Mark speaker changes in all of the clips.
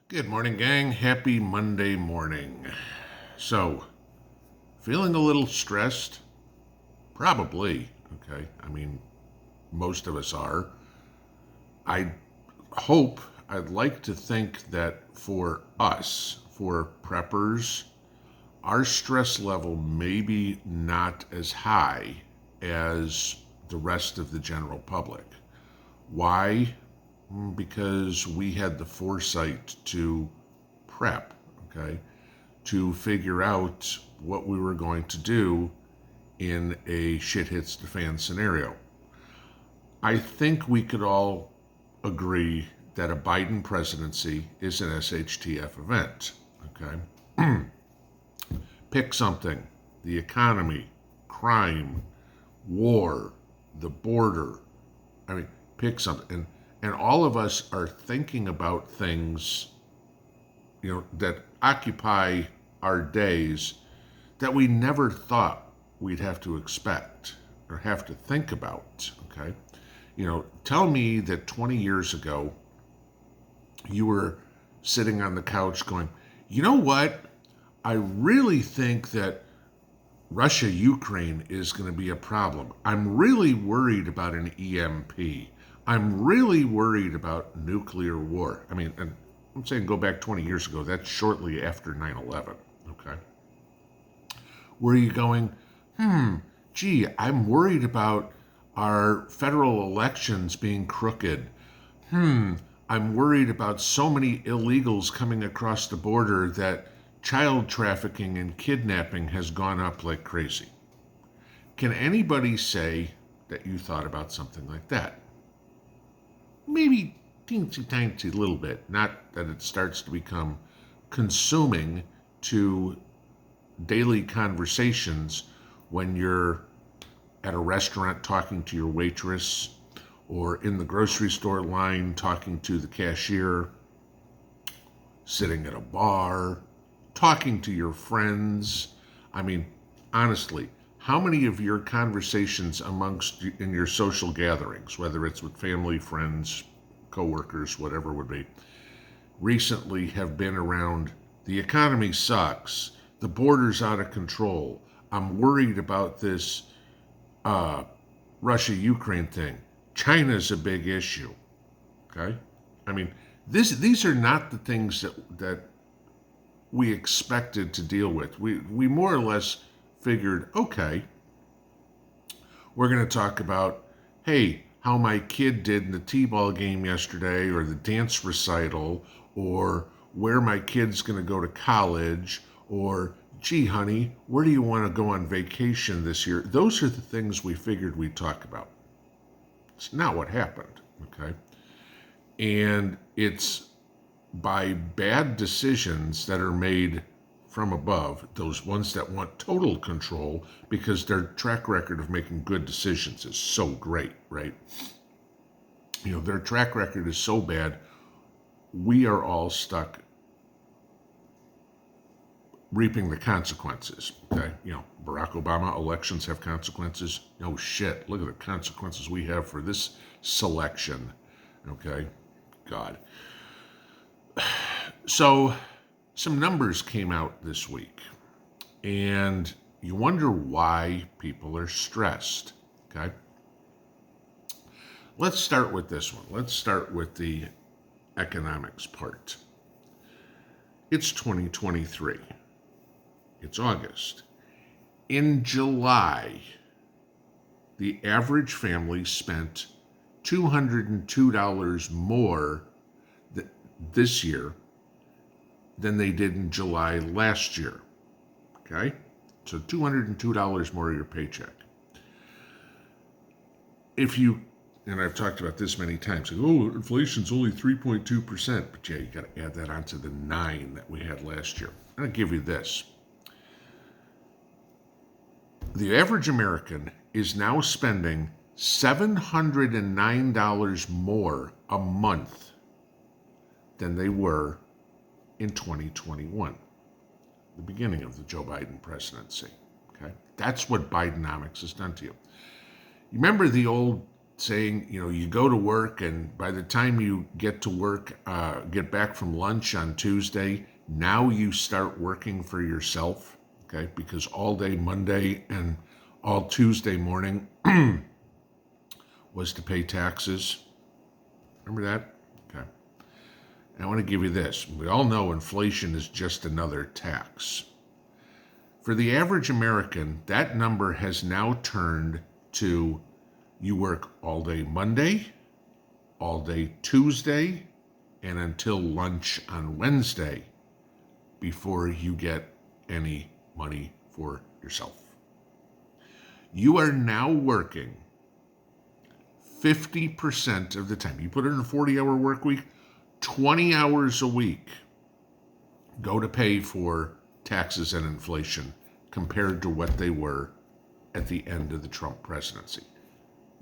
Speaker 1: Good morning, gang. Happy Monday morning. So, feeling a little stressed? Probably. Okay. Most of us are. I hope, I'd like to think that for us, for preppers, our stress level may be not as high as the rest of the general public. Why? Because we had the foresight to prep, okay? To figure out what we were going to do in a shit hits the fan scenario. I think we could all agree that a Biden presidency is an SHTF event. Okay? Pick something: the economy, crime, war, the border. Pick something. And all of us are thinking about things, that occupy our days that we never thought we'd have to expect or have to think about. Okay. Tell me that 20 years ago you were sitting on the couch going, you know what? I really think that Russia Ukraine is going to be a problem. I'm really worried about an EMP. I'm really worried about nuclear war. And I'm saying go back 20 years ago. That's shortly after 9/11. Okay. Were you going, gee, I'm worried about our federal elections being crooked. I'm worried about so many illegals coming across the border that child trafficking and kidnapping has gone up like crazy. Can anybody say that you thought about something like that? Maybe teensy tiny little bit. Not that it starts to become consuming to daily conversations when you're at a restaurant talking to your waitress, or in the grocery store line talking to the cashier, sitting at a bar, talking to your friends. Honestly, how many of your conversations in your social gatherings, whether it's with family, friends, coworkers, whatever it would be, recently have been around the economy sucks, the border's out of control, I'm worried about this Russia-Ukraine thing, China's a big issue, okay? These are not the things that we expected to deal with. We more or less figured, okay, we're going to talk about, hey, how my kid did in the t-ball game yesterday, or the dance recital, or where my kid's going to go to college, or gee, honey, where do you want to go on vacation this year? Those are the things we figured we'd talk about. It's not what happened, okay? And it's by bad decisions that are made from above, those ones that want total control because their track record of making good decisions is so great, right? Their track record is so bad, we are all stuck reaping the consequences, okay? Barack Obama, elections have consequences. No shit, look at the consequences we have for this selection, okay? God. So, some numbers came out this week, and you wonder why people are stressed, okay? Let's start with this one. Let's start with the economics part. It's 2023. It's August. In July, the average family spent $202 more this year than they did in July last year. Okay? So $202 more of your paycheck. And I've talked about this many times, inflation's only 3.2%, but yeah, you got to add that onto the 9 that we had last year. I'm going to give you this. The average American is now spending $709 more a month than they were in 2021, the beginning of the Joe Biden presidency. Okay, that's what Bidenomics has done to you. You remember the old saying, you go to work, and by the time you get to work, get back from lunch on Tuesday, now you start working for yourself, okay? Because all day Monday and all Tuesday morning was to pay taxes. Remember that? Okay. And I want to give you this. We all know inflation is just another tax. For the average American, that number has now turned to you work all day Monday, all day Tuesday, and until lunch on Wednesday before you get any money for yourself. You are now working 50% of the time. You put in a 40-hour work week, 20 hours a week go to pay for taxes and inflation compared to what they were at the end of the Trump presidency.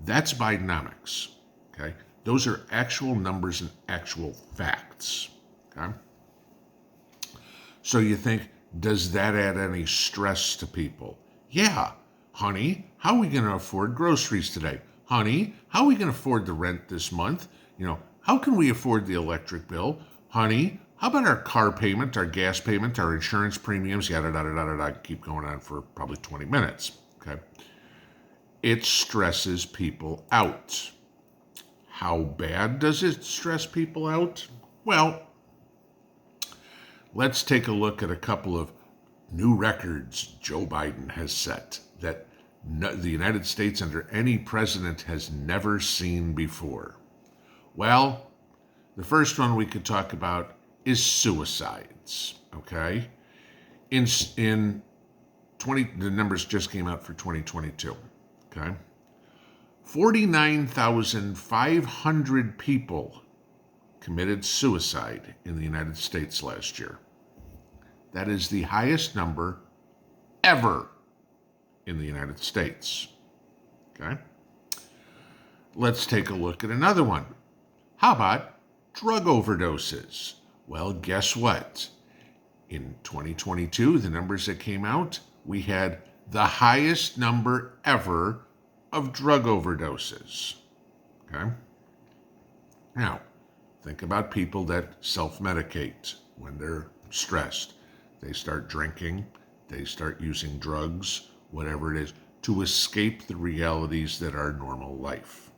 Speaker 1: That's Bidenomics, okay? Those are actual numbers and actual facts, okay? So you think, does that add any stress to people? Yeah. Honey, how are we going to afford groceries today? Honey, how are we going to afford the rent this month? How can we afford the electric bill? Honey, how about our car payment, our gas payment, our insurance premiums, yada, yada, yada, yada, keep going on for probably 20 minutes, okay? It stresses people out. How bad does it stress people out? Well, let's take a look at a couple of new records Joe Biden has set that the United States under any president has never seen before. Well, the first one we could talk about is suicides, okay? The numbers just came out for 2022, okay? 49,500 people committed suicide in the United States last year. That is the highest number ever in the United States, okay? Let's take a look at another one. How about drug overdoses? Well, guess what? In 2022, the numbers that came out, we had the highest number ever of drug overdoses, okay? Now, think about people that self-medicate when they're stressed. They start drinking, they start using drugs, whatever it is, to escape the realities that are normal life.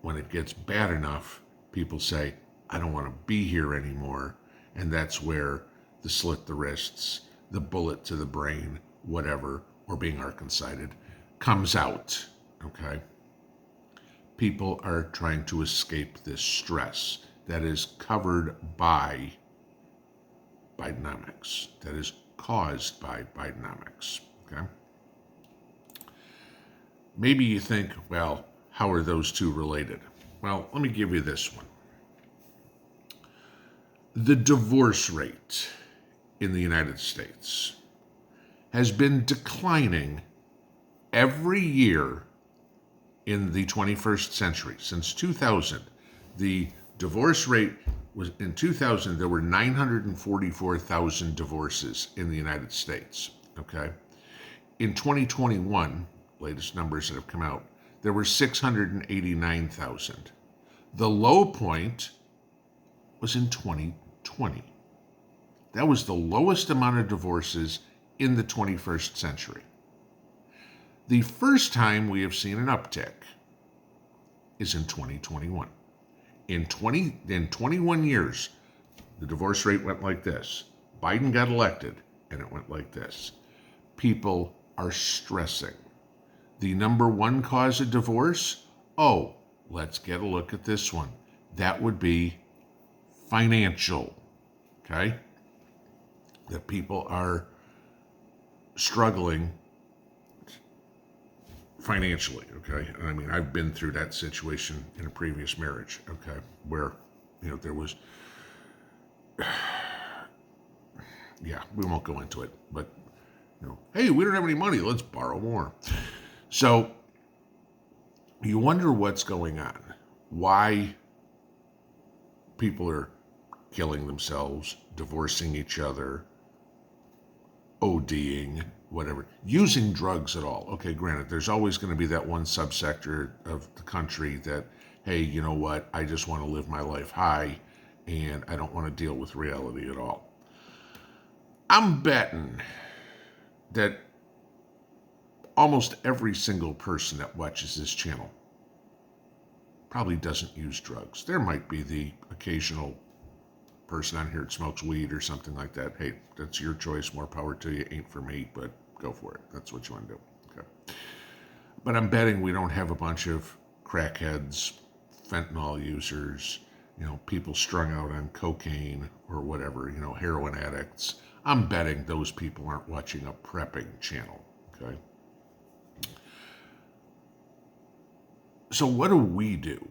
Speaker 1: When it gets bad enough, people say, I don't want to be here anymore. And that's where the slit the wrists, the bullet to the brain, whatever, or being arkancided, comes out, okay? People are trying to escape this stress that is covered by Bidenomics, that is caused by Bidenomics, okay? Maybe you think, well, how are those two related? Well, let me give you this one. The divorce rate in the United States has been declining every year in the 21st century. Since 2000, the divorce rate was, in 2000, there were 944,000 divorces in the United States, okay? In 2021, latest numbers that have come out, there were 689,000. The low point was in 2020. That was the lowest amount of divorces in the 21st century. The first time we have seen an uptick is in 2021. In 21 years, the divorce rate went like this. Biden got elected, and it went like this. People are stressing. The number one cause of divorce? Oh, let's get a look at this one. That would be financial, okay? That people are struggling financially, okay? I mean, I've been through that situation in a previous marriage, okay, where, there was, yeah, we won't go into it, but, hey, we don't have any money, let's borrow more. So you wonder what's going on, why people are killing themselves, divorcing each other, ODing, whatever, using drugs at all. Okay, granted, there's always going to be that one subsector of the country that, hey, you know what, I just want to live my life high and I don't want to deal with reality at all. I'm betting that almost every single person that watches this channel probably doesn't use drugs. There might be the occasional person on here that smokes weed or something like that. Hey, that's your choice. More power to you. Ain't for me, but go for it. That's what you want to do. Okay. But I'm betting we don't have a bunch of crackheads, fentanyl users, people strung out on cocaine or whatever, heroin addicts. I'm betting those people aren't watching a prepping channel. Okay. So what do?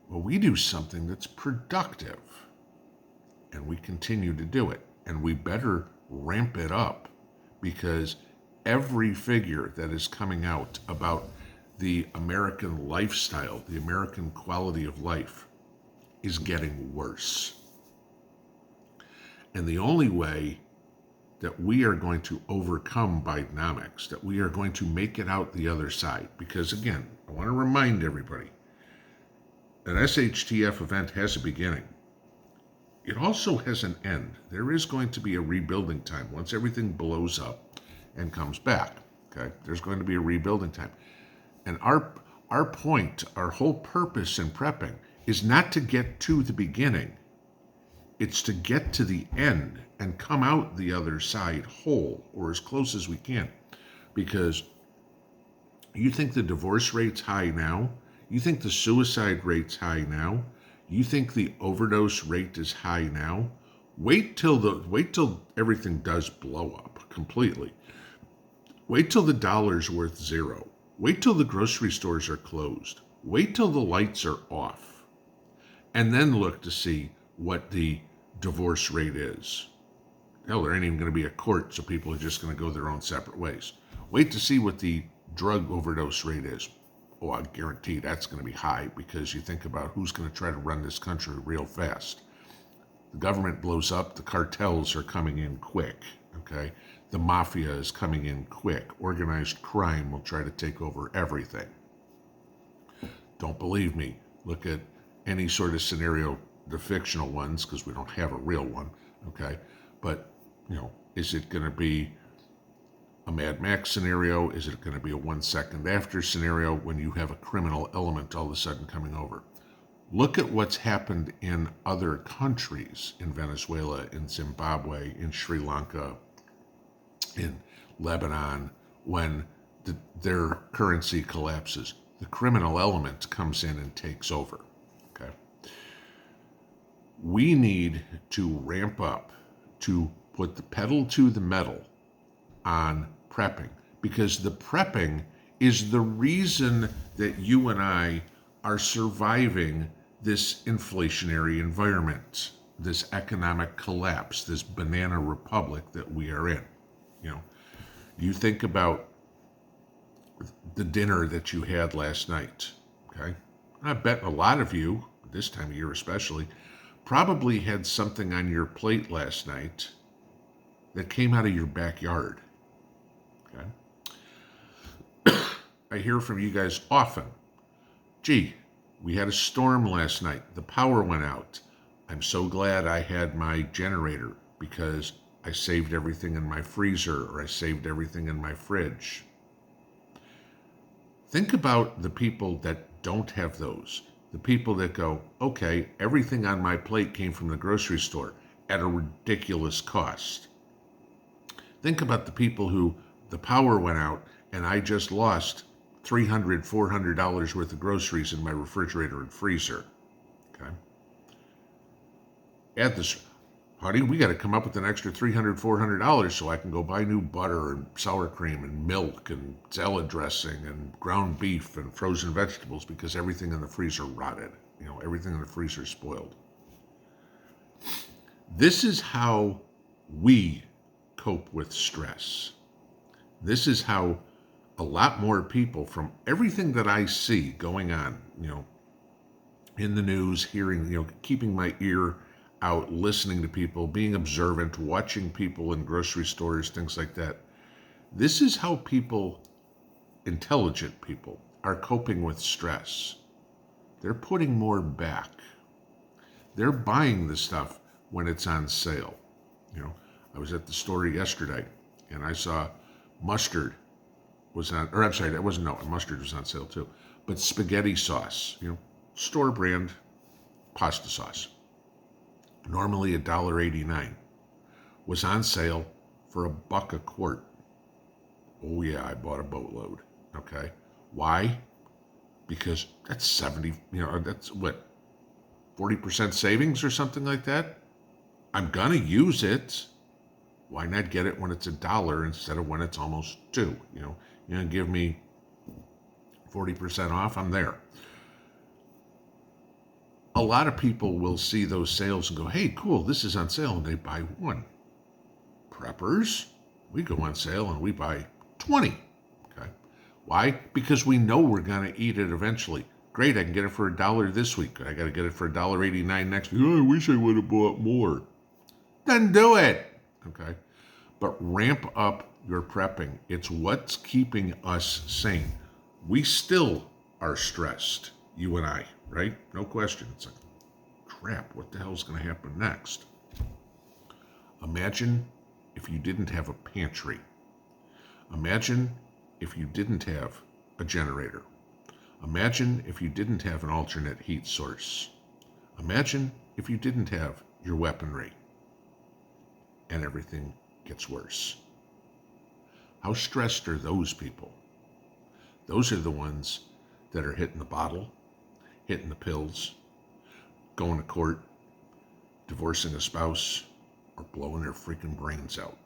Speaker 1: Well, we do something that's productive, and we continue to do it, and we better ramp it up, because every figure that is coming out about the American lifestyle, the American quality of life, is getting worse. And the only way that we are going to overcome Bidenomics, that we are going to make it out the other side, because again, I want to remind everybody, an SHTF event has a beginning. It also has an end. There is going to be a rebuilding time once everything blows up and comes back. Okay, there's going to be a rebuilding time. And our point, our whole purpose in prepping is not to get to the beginning. It's to get to the end and come out the other side whole, or as close as we can. Because you think the divorce rate's high now? You think the suicide rate's high now? You think the overdose rate is high now? Wait till everything does blow up completely. Wait till the dollar's worth zero. Wait till the grocery stores are closed. Wait till the lights are off. And then look to see what the divorce rate is. Hell, there ain't even going to be a court, so people are just going to go their own separate ways. Wait to see what the drug overdose rate is. Oh, I guarantee that's going to be high, because you think about who's going to try to run this country real fast. The government blows up, the cartels are coming in quick, okay? The mafia is coming in quick. Organized crime will try to take over everything. Don't believe me. Look at any sort of scenario, the fictional ones, because we don't have a real one, okay? But, is it going to be a Mad Max scenario? Is it going to be a 1 second after scenario when you have a criminal element all of a sudden coming over? Look at what's happened in other countries, in Venezuela, in Zimbabwe, in Sri Lanka, in Lebanon, when their currency collapses. The criminal element comes in and takes over. Okay. We need to ramp up, to put the pedal to the metal on prepping, because the prepping is the reason that you and I are surviving this inflationary environment, this economic collapse, this banana republic that we are in. You think about the dinner that you had last night, okay? I bet a lot of you, this time of year especially, probably had something on your plate last night that came out of your backyard. Okay. I hear from you guys often. Gee, we had a storm last night. The power went out. I'm so glad I had my generator, because I saved everything in my freezer, or I saved everything in my fridge. Think about the people that don't have those. The people that go, okay, everything on my plate came from the grocery store at a ridiculous cost. Think about the people who the power went out and I just lost $300, $400 worth of groceries in my refrigerator and freezer. Okay. Add this, honey, we got to come up with an extra $300, $400 so I can go buy new butter and sour cream and milk and salad dressing and ground beef and frozen vegetables, because everything in the freezer rotted. Everything in the freezer spoiled. This is how we cope with stress. This is how a lot more people, from everything that I see going on, in the news, hearing, keeping my ear out, listening to people, being observant, watching people in grocery stores, things like that. This is how people, intelligent people, are coping with stress. They're putting more back. They're buying the stuff when it's on sale. You know, I was at the store yesterday and I saw mustard was on, or I'm sorry, that wasn't, no, mustard was on sale too. But spaghetti sauce, store brand pasta sauce, normally $1.89, was on sale for $1 a quart. Oh yeah, I bought a boatload. Okay. Why? Because that's 70, that's what, 40% savings or something like that? I'm gonna use it. Why not get it when it's $1 instead of when it's almost $2? You're gonna give me 40% off, I'm there. A lot of people will see those sales and go, hey, cool, this is on sale, and they buy one. Preppers, we go on sale and we buy 20. Okay. Why? Because we know we're gonna eat it eventually. Great, I can get it for $1 this week. I gotta get it for $1.89 next week. Oh, I wish I would have bought more. Then do it. Okay. But ramp up your prepping. It's what's keeping us sane. We still are stressed, you and I, right? No question. It's like, crap, what the hell's going to happen next? Imagine if you didn't have a pantry. Imagine if you didn't have a generator. Imagine if you didn't have an alternate heat source. Imagine if you didn't have your weaponry. And everything gets worse. How stressed are those people? Those are the ones that are hitting the bottle, hitting the pills, going to court, divorcing a spouse, or blowing their freaking brains out.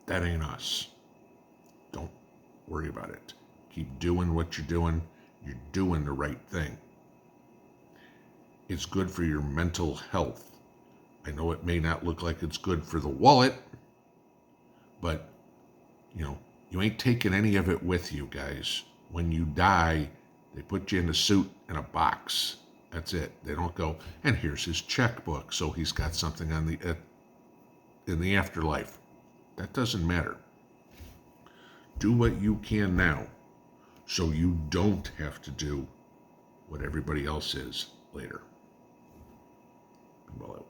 Speaker 1: That ain't us. Don't worry about it. Keep doing what you're doing. You're doing the right thing. It's good for your mental health. I know it may not look like it's good for the wallet, but, you ain't taking any of it with you, guys. When you die, they put you in a suit and a box. That's it. They don't go, and here's his checkbook, so he's got something in the afterlife. That doesn't matter. Do what you can now so you don't have to do what everybody else is later. Pinball out.